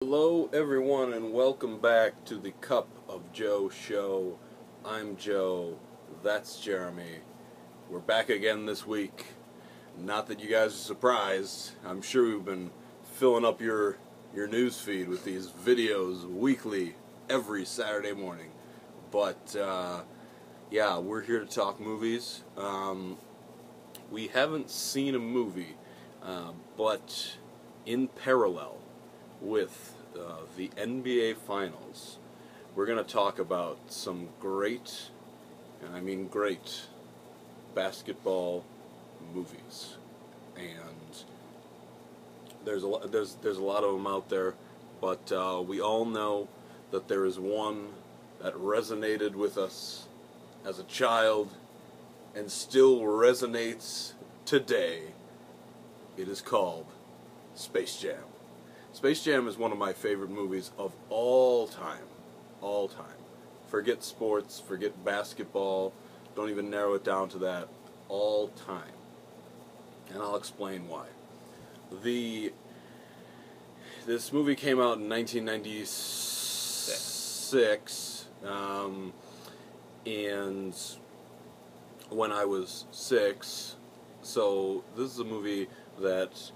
Hello everyone and welcome back to the Cup of Joe show. I'm Joe, that's Jeremy. We're back again this week. Not that you guys are surprised. I'm sure we've been filling up your news feed with these videos weekly, every Saturday morning. But yeah, we're here to talk movies. We haven't seen a movie, but in parallel with the NBA Finals, we're going to talk about some great, and I mean great, basketball movies. And there's a lot of them out there, but we all know that there is one that resonated with us as a child and still resonates today. It is called Space Jam. Space Jam is one of my favorite movies of all time. All time. Forget sports, forget basketball, don't even narrow it down to that. All time. And I'll explain why. This movie came out in 1996, and when I was 6, so this is a movie that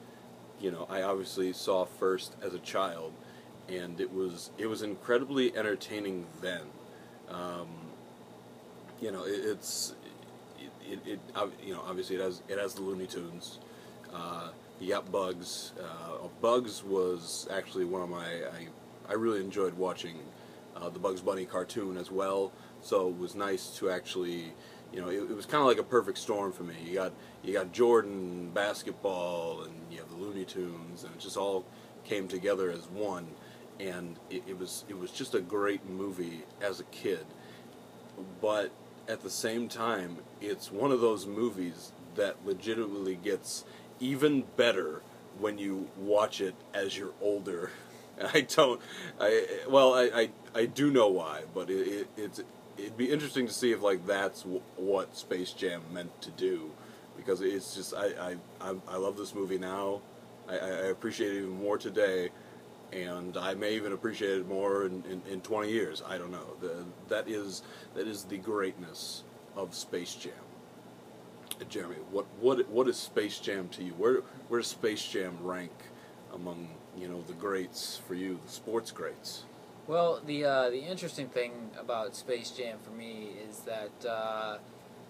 I obviously saw first as a child, and it was incredibly entertaining then. Obviously it has the Looney Tunes. You got Bugs. Bugs was actually one of I really enjoyed watching the Bugs Bunny cartoon as well. So it was nice to actually. It was kind of like a perfect storm for me. You got Jordan basketball, and you have the Looney Tunes, and it just all came together as one. And it was just a great movie as a kid. But at the same time, it's one of those movies that legitimately gets even better when you watch it as you're older. I do know why, but it'd be interesting to see if that's what Space Jam meant to do, because it's just I love this movie now. I appreciate it even more today, and I may even appreciate it more in 20 years. I don't know. That is the greatness of Space Jam. Jeremy, what is Space Jam to you? Where does Space Jam rank among the greats for you, the sports greats? Well, the interesting thing about Space Jam for me is that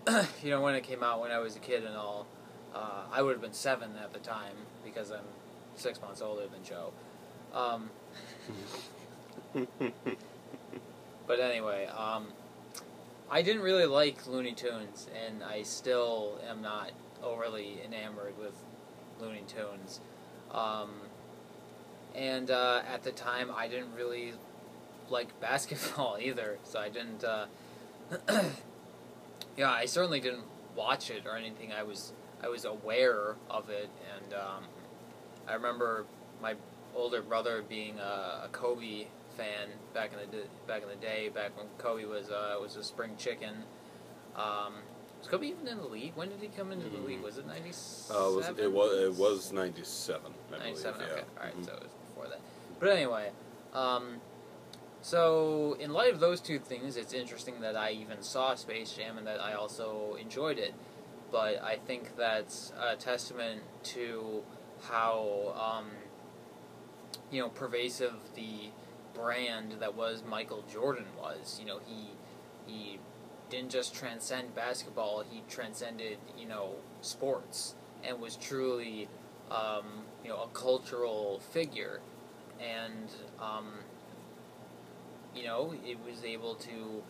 when it came out when I was a kid and all, I would have been 7 at the time because I'm 6 months older than Joe. But anyway, I didn't really like Looney Tunes, and I still am not overly enamored with Looney Tunes. And at the time, I didn't really like basketball either, so I didn't. I certainly didn't watch it or anything. I was aware of it, and I remember my older brother being a Kobe fan back in the day, back when Kobe was a spring chicken. Was Kobe even in the league? When did he come into the league? Was it 97? It was 97. 97. Believe, okay, yeah. all right, so it was before that. But anyway, so in light of those two things, it's interesting that I even saw Space Jam and that I also enjoyed it. But I think that's a testament to how pervasive the brand that was Michael Jordan was. He didn't just transcend basketball; he transcended sports and was truly a cultural figure, and it was able to.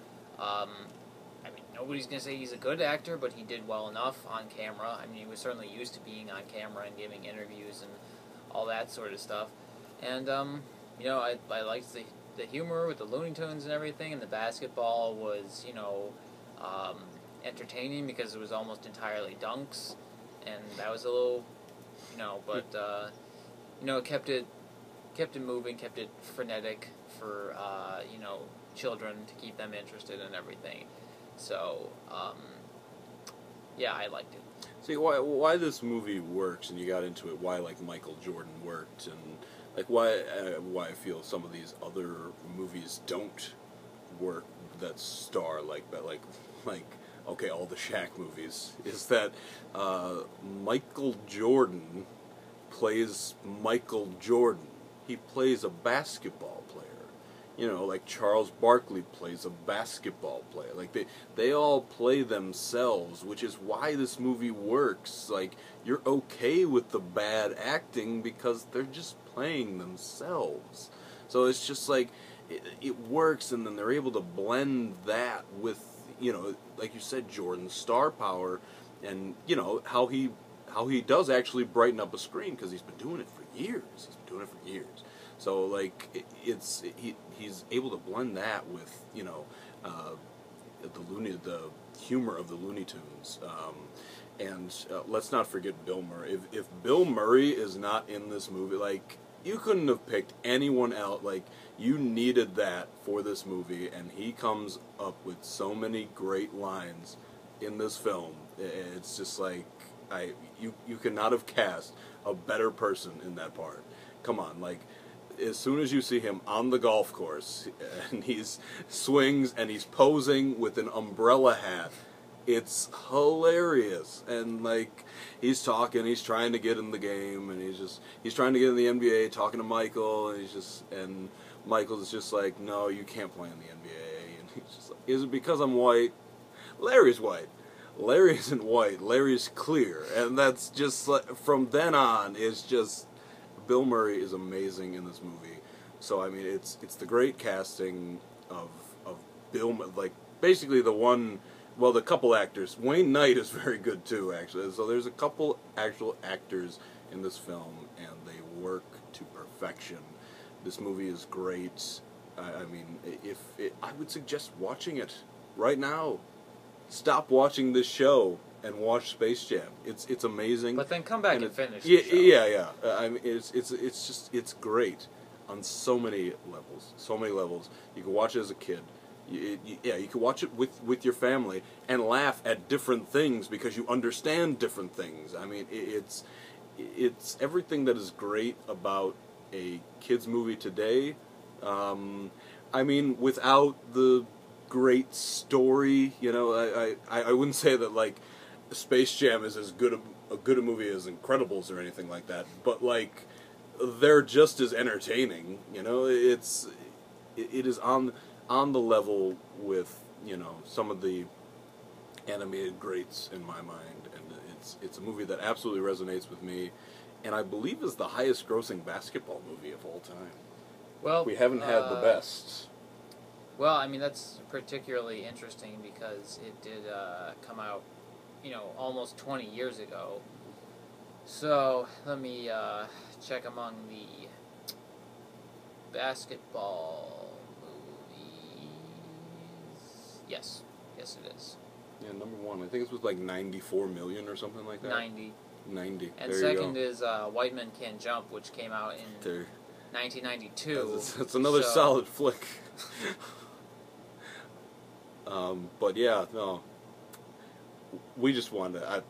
Nobody's gonna say he's a good actor, but he did well enough on camera. I mean, he was certainly used to being on camera and giving interviews and all that sort of stuff. And I liked the humor with the Looney Tunes and everything, and the basketball was entertaining because it was almost entirely dunks, and that was a little but it kept it moving, kept it frenetic for children to keep them interested in everything. So I liked it. See why this movie works, and you got into it. Why Michael Jordan worked, and like why I feel some of these other movies don't work that star like okay, all the Shaq movies, is that Michael Jordan plays Michael Jordan. He plays a basketball player. You know, like Charles Barkley plays a basketball player. Like they all play themselves, which is why this movie works. Like, you're okay with the bad acting because they're just playing themselves. So it's just like it works, and then they're able to blend that with, you know, like you said, Jordan's star power, and you know how he does actually brighten up a screen because he's been doing it for years. He's been doing it for years. So like he's able to blend that with, you know, the humor of the Looney Tunes, and let's not forget Bill Murray. If Bill Murray is not in this movie, like, you couldn't have picked anyone else. Like, you needed that for this movie, and he comes up with so many great lines in this film. It's just like, you could not have cast a better person in that part. Come on, like, as soon as you see him on the golf course and he's swings and he's posing with an umbrella hat, it's hilarious. And like, he's talking, he's trying to get in the game, and he's trying to get in the NBA, talking to Michael, and Michael's just like, no, you can't play in the NBA. And he's just like, is it because I'm white? Larry's white. Larry isn't white. Larry's clear. And that's just like, from then on, it's just, Bill Murray is amazing in this movie. So I mean, it's the great casting of Bill, like, basically the couple actors. Wayne Knight is very good too, actually. So there's a couple actual actors in this film, and they work to perfection. This movie is great. I mean, I would suggest watching it right now. Stop watching this show and watch Space Jam. It's amazing. But then come back and finish Yeah, the show. yeah. I mean, it's great on so many levels. So many levels. You can watch it as a kid. You can watch it with your family and laugh at different things because you understand different things. I mean, it's everything that is great about a kids movie today. I mean, without the great story, you know, I wouldn't say that like Space Jam is as good a movie as Incredibles or anything like that, but like, they're just as entertaining. You know, it is on the level with, you know, some of the animated greats in my mind, and it's a movie that absolutely resonates with me, and I believe is the highest grossing basketball movie of all time. Well, We haven't had the best. Well, I mean, that's particularly interesting because it did come out, you know, almost 20 years ago. So let me check among the basketball movies. Yes, it is. Yeah, number one. I think it was like 94 million or something like that. 90. 90. And there second you go. is White Men Can't Jump, which came out in 1992. That's another solid flick. But yeah, no. We just wanted to,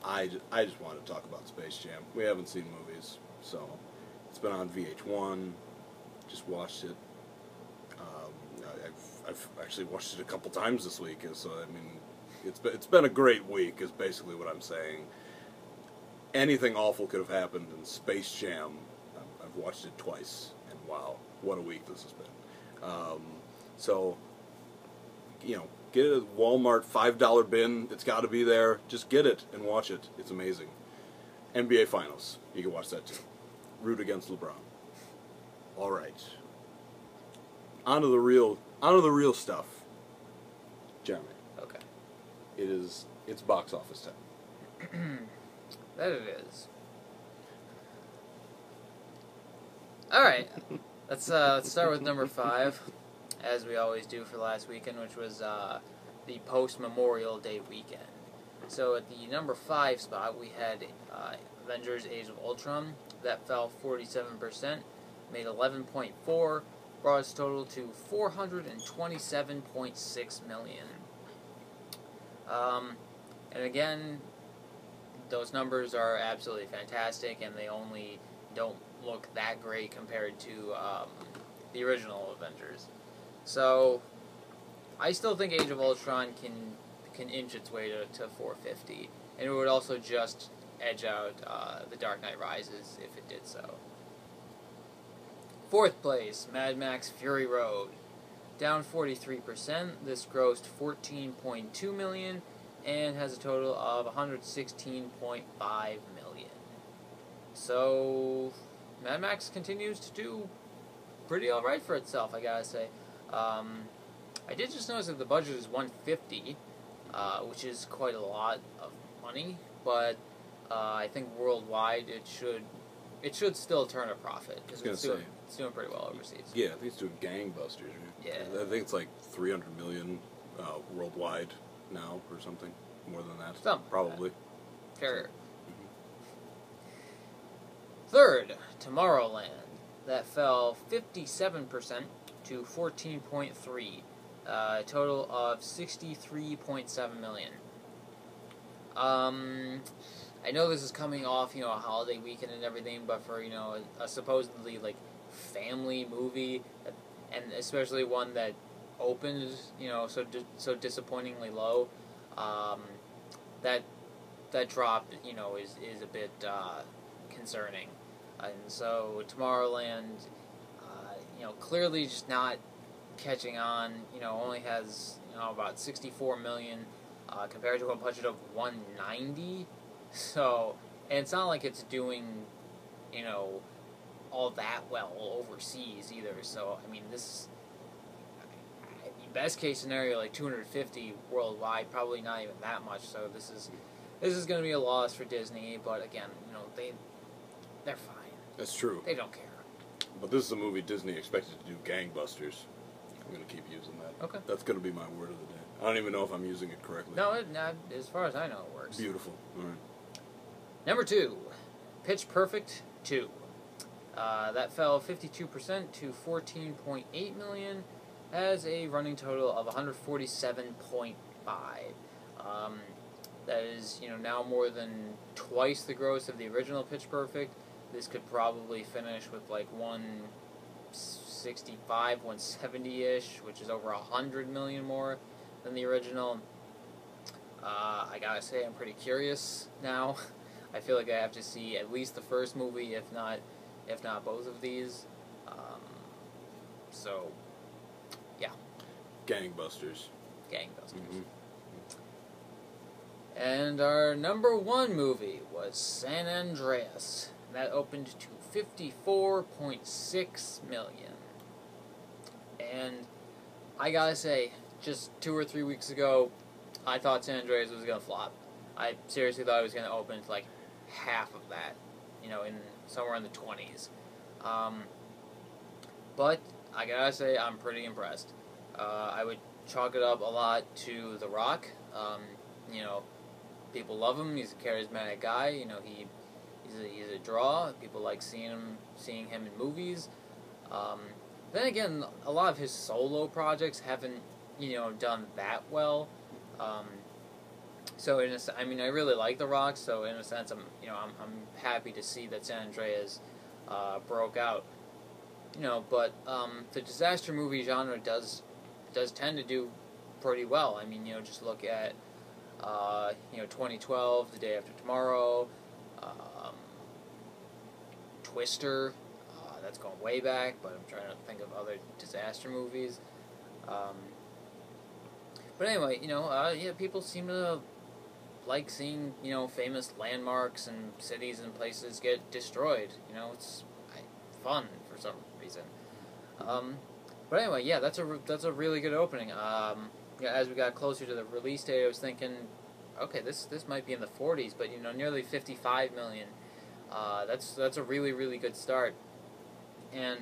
I just wanted to talk about Space Jam. We haven't seen movies, so it's been on VH1. Just watched it. I've actually watched it a couple times this week, so I mean, it's been a great week, is basically what I'm saying. Anything awful could have happened in Space Jam. I've watched it twice, and wow, what a week this has been. So, you know, get it at Walmart, $5 bin. It's got to be there. Just get it and watch it. It's amazing. NBA Finals. You can watch that too. Root against LeBron. All right. On to the real stuff. Jeremy. Okay. It's box office time. That it is. All right. Let's start with number 5, as we always do for last weekend, which was the post-Memorial Day weekend. So at the number 5 spot, we had Avengers: Age of Ultron. That fell 47%, made 11.4, brought its total to 427.6 million. And again, those numbers are absolutely fantastic, and they only don't look that great compared to the original Avengers. So I still think Age of Ultron can inch its way to 450, and it would also just edge out The Dark Knight Rises if it did so. Fourth place, Mad Max Fury Road. Down 43%. This grossed $14.2 million and has a total of $116.5 million. So, Mad Max continues to do pretty alright for itself, I gotta say. I did just notice that the budget is $150, which is quite a lot of money, but I think worldwide it should still turn a profit because it's doing pretty well overseas. Yeah, I think it's doing gangbusters. Right? Yeah, I think it's like 300 million worldwide now, or something more than that. Something probably. Fair. Third, Tomorrowland. That fell 57% to 14.3. A total of 63.7 million. I know this is coming off, a holiday weekend and everything, but for, a supposedly, family movie, and especially one that opened, so disappointingly low, that drop, is a bit, concerning. And so, Tomorrowland, clearly just not catching on, only has, about 64 million, compared to a budget of 190. So, and it's not like it's doing, all that well overseas either. So, best case scenario, 250 worldwide, probably not even that much. So this is going to be a loss for Disney. But again, they're fine. That's true. They don't care. But this is a movie Disney expected to do gangbusters. I'm going to keep using that. Okay. That's going to be my word of the day. I don't even know if I'm using it correctly. No, as far as I know, it works. Beautiful. All right. Number 2, Pitch Perfect 2. That fell 52% to 14.8 million, has a running total of 147.5. That is, now more than twice the gross of the original Pitch Perfect. This could probably finish with 165, 170-ish, which is over 100 million more than the original. I gotta say, I'm pretty curious now. I feel like I have to see at least the first movie, if not both of these. So, yeah. Gangbusters. Gangbusters. And our number 1 movie was San Andreas. That opened to 54.6 million. And I gotta say, just 2 or 3 weeks ago, I thought San Andreas was gonna flop. I seriously thought it was gonna open to half of that, in somewhere in the 20s. But I gotta say, I'm pretty impressed. I would chalk it up a lot to The Rock. People love him. He's a charismatic guy. He's a draw. People like seeing him in movies. Then again, a lot of his solo projects haven't, done that well. So I really like The Rock. So in a sense, I'm happy to see that San Andreas broke out. But the disaster movie genre does tend to do pretty well. Just look at 2012, The Day After Tomorrow, Twister. That's going way back, but I'm trying to think of other disaster movies. But anyway, people seem to like seeing, famous landmarks and cities and places get destroyed. It's fun for some reason. But anyway, yeah, that's a really good opening. As we got closer to the release date, I was thinking, okay, this might be in the 40s, but nearly 55 million. That's a really, really good start. And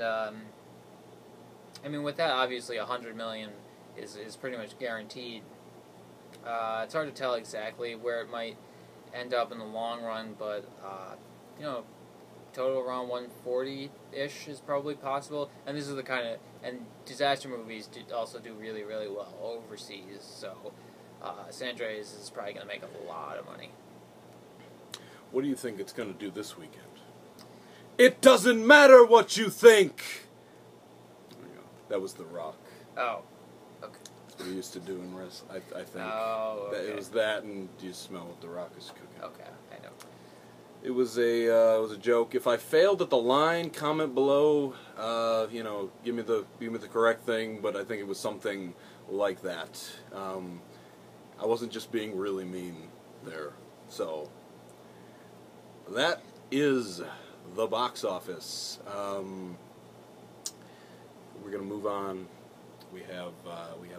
with that, obviously 100 million is pretty much guaranteed. It's hard to tell exactly where it might end up in the long run, but total around 140-ish is probably possible. And this is the kind of, and disaster movies also do really, really well overseas. So San Andreas is probably going to make a lot of money. What do you think it's going to do this weekend? It doesn't matter what you think. There you go. That was The Rock. Oh. Okay. That's what he used to do in wrestling, I think. Oh, okay. It was that, and do you smell what The Rock is cooking? Okay, I know. It was a joke. If I failed at the line, comment below. Give me the correct thing. But I think it was something like that. I wasn't just being really mean there. So that is the box office. We're gonna move on. We have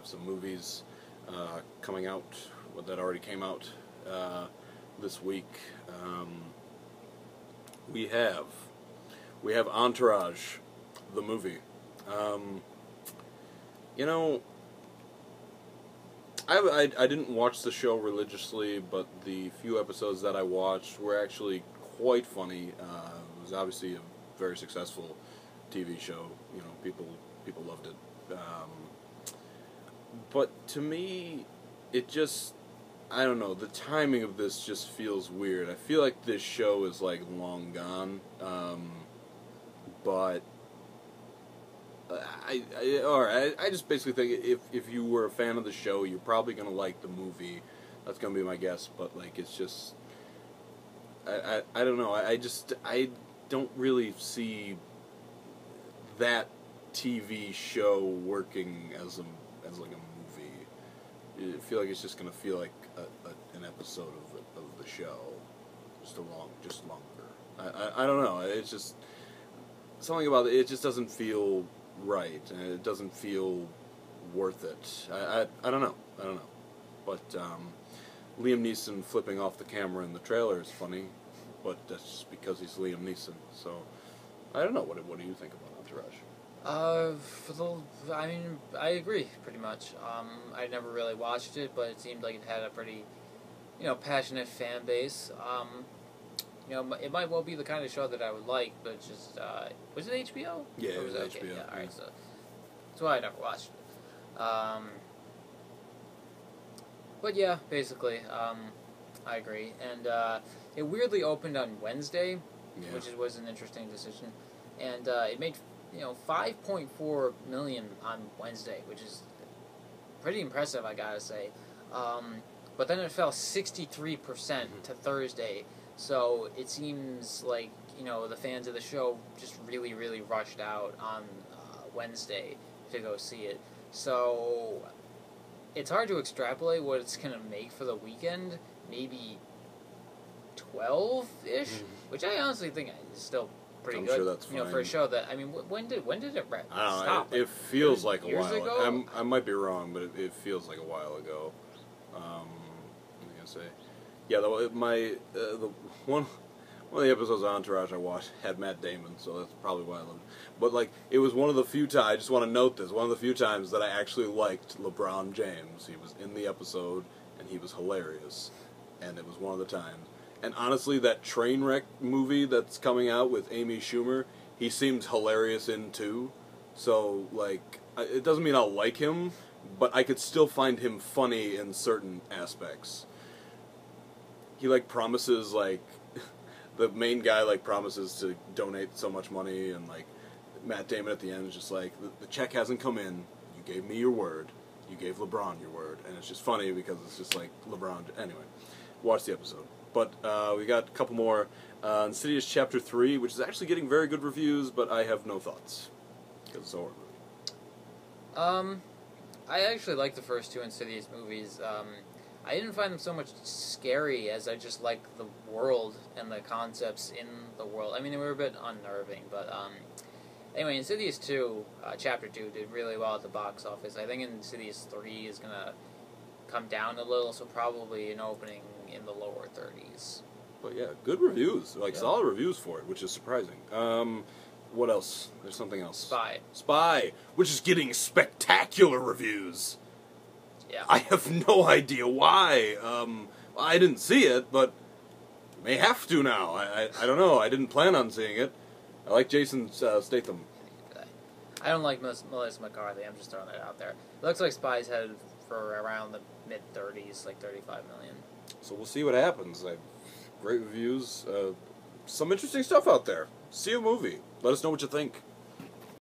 some movies coming out that already came out this week. We have Entourage, the movie. I didn't watch the show religiously, but the few episodes that I watched were actually quite funny. It was obviously a very successful TV show. People loved it. But to me, it just, I don't know, the timing of this just feels weird. I feel like this show is like long gone. But I just basically think if you were a fan of the show, you're probably gonna like the movie. That's gonna be my guess. But like, it's just, I don't know. I don't really see that TV show working as like a movie. I feel like it's just gonna feel like an episode of the show, just longer. I don't know. It's just something about it. It just doesn't feel right, and it doesn't feel worth it. I don't know. But Liam Neeson flipping off the camera in the trailer is funny, but that's just because he's Liam Neeson. So I don't know. What do you think about Entourage? I agree pretty much. I never really watched it, but it seemed like it had a pretty, passionate fan base. It might well be the kind of show that I would like, but just, was it HBO? Yeah, it was okay, HBO. Yeah, alright, so that's why I never watched it. But yeah, basically, I agree. And it weirdly opened on Wednesday, which was an interesting decision. And it made, $5.4 million on Wednesday, which is pretty impressive, I gotta say. But then it fell 63% to Thursday. So it seems like, the fans of the show just really, really rushed out on Wednesday to go see it. So it's hard to extrapolate what it's going to make for the weekend. Maybe 12-ish, which I honestly think is still pretty good. Sure that's fine. For a show that, when did it stop? I don't know. It feels like a years while ago. I might be wrong, but it feels like a while ago. What was I gonna say? Yeah, the one of the episodes of Entourage I watched had Matt Damon, so that's probably why I loved it. But like, it was one of the few times. I just want to note this: one of the few times that I actually liked LeBron James. He was in the episode, and he was hilarious. And it was one of the times. And honestly, that Trainwreck movie that's coming out with Amy Schumer, he seemed hilarious in too. So like, it doesn't mean I'll like him, but I could still find him funny in certain aspects. He promises the main guy promises to donate so much money, and Matt Damon at the end is just like, the check hasn't come in, you gave me your word, you gave LeBron your word, and it's just funny because it's just like LeBron. Anyway, watch the episode. But we got a couple more. Insidious Chapter 3, which is actually getting very good reviews, but I have no thoughts because it's a horror movie. I actually like the first two Insidious movies. I didn't find them so much scary as I just like the world and the concepts in the world. I mean, they were a bit unnerving, but anyway, Insidious 2, Chapter 2, did really well at the box office. I think Insidious 3 is going to come down a little, so probably an opening in the lower 30s. But yeah, good reviews, solid reviews for it, which is surprising. What else? There's something else. Spy, which is getting spectacular reviews. Yeah. I have no idea why. I didn't see it, but may have to now. I don't know. I didn't plan on seeing it. I like Jason Statham. I don't like Melissa McCarthy. I'm just throwing that out there. It looks like Spy's headed for around the mid-30s, like 35 million. So we'll see what happens. Great reviews. Some interesting stuff out there. see a movie. Let us know what you think.